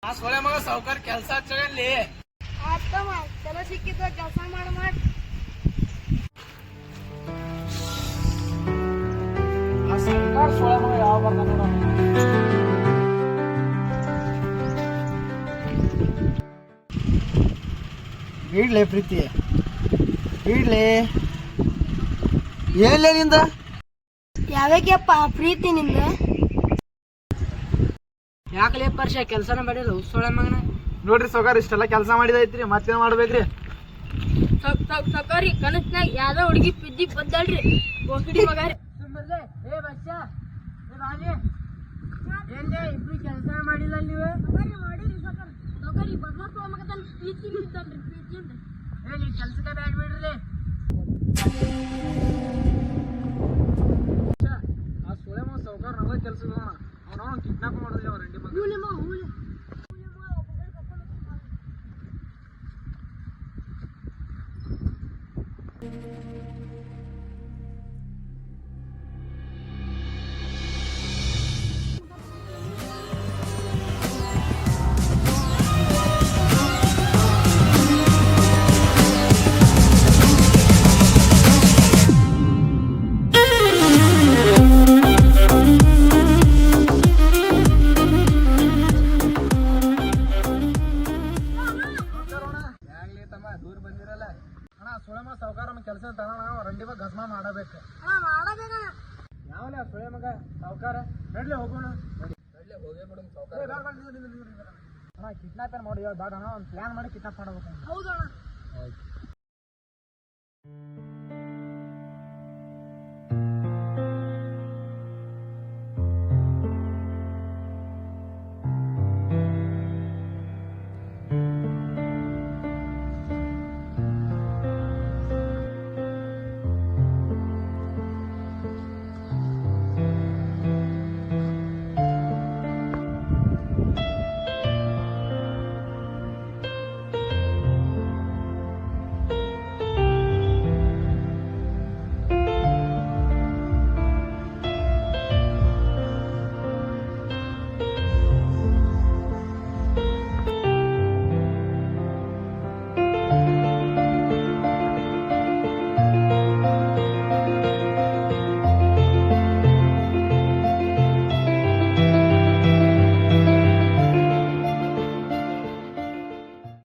ಸೊಳೆ ಮಗ ಸಾವುಕಾರ ಕೆಲಸ ಹಚ್ಚಲಿ ಚಲೋ ಸಿಕ್ಕಿದ್ವ ಕೆಲಸ ಮಾಡ್ ಸಾವುಕಾರ ಸೊಳೆ ಮಗ ಯಾವ ಬರ್ತಾನ ನೋಡ ಇಡ್ಲೆ ಪ್ರೀತಿ ಇಡ್ಲೆ ಏನ್ಲೇ ನಿಂದ ಯಾವಾಗಪ್ಪ ಪ್ರೀತಿ ನಿಂದ ಯಾಕಲೇ ಪರ್ಷ ಕೆಲಸನ ಮಾಡಿಲ್ಲ ಸೊಳೆ ಮಗನ ನೋಡ್ರಿ ಸಾವುಕಾರ ಇಷ್ಟೆಲ್ಲ ಕೆಲಸ ಮಾಡಿದೈತ್ರಿ ಮತ್ತೇನ್ ಮಾಡ್ಬೇಕ್ರಿ ಸಕಾರಿ ಕನಸ್ನಾಗ ಯಾವ್ದೋ ಹುಡುಗಿ ಪಿದ್ದಿ ಬದ್ದಾಳ್ರಿ ಬೋಸಡಿ ಮಗಾರಿ ಸುಮ್ಮನೆ ಏ ಬಚ್ಚ ಏ ಬಾಲಿ ಏನ್ಲೇ ಇಬ್ರು ಕೆಲಸ ಮಾಡಿಲ್ಲ ನೀವು ಮಾಡಿರಿ ಸಕಾರಿ ಬದ್ಮಾಸ್ ಮಗ ತನ್ನ ಪ್ರೀತಿ ಬಿಡ್ತಾನ್ರಿ ಪ್ರೀತಿ ಅಂತ ಏ ನೀವು ಕೆಲಸಕ್ಕೆ ಬ್ಯಾಗ್ ಬಿಡ್ರಿ ಆ ಸೊಳೆ ಮಗ ಸಾವುಕಾರ ನಮಗೆ ಕೆಲಸ ಅವನು ಕಿಡ್ನಾಪ್ ಮಾಡಿದ್ರಿ ಅವ್ರ ರೆಡ್ಡಿ ಮಗ ದೂರ ಬಂದಿರಲ್ಲ ಅಣ್ಣ ಸೊಳೆ ಮಗ ಸಾವುಕಾರ ಕೆಲಸ ತಗೋಣ ರಂಡಿ ಮಗ ಗಸ್ಮ ಮಾಡಬೇಕು ಯಾವಲ್ಲ ಸೊಳೆ ಮಗ ಸಾವುಕಾರ ನಡ್ಲಿ ಹೋಗೋಣ ನಡ್ಲಿ ಹೋಗೇ ಬಿಡು ಸಾವುಕಾರ ಅಣ್ಣ ಕಿಡ್ನಾಪ್ ಏನ್ ಮಾಡಿ ಬೇಡ ಅಣ್ಣ ಒಂದು ಪ್ಲಾನ್ ಮಾಡಿ ಕಿಡ್ನಾಪ್ ಮಾಡಬೇಕು ಹೌದಣ್ಣ ಆಯ್ತು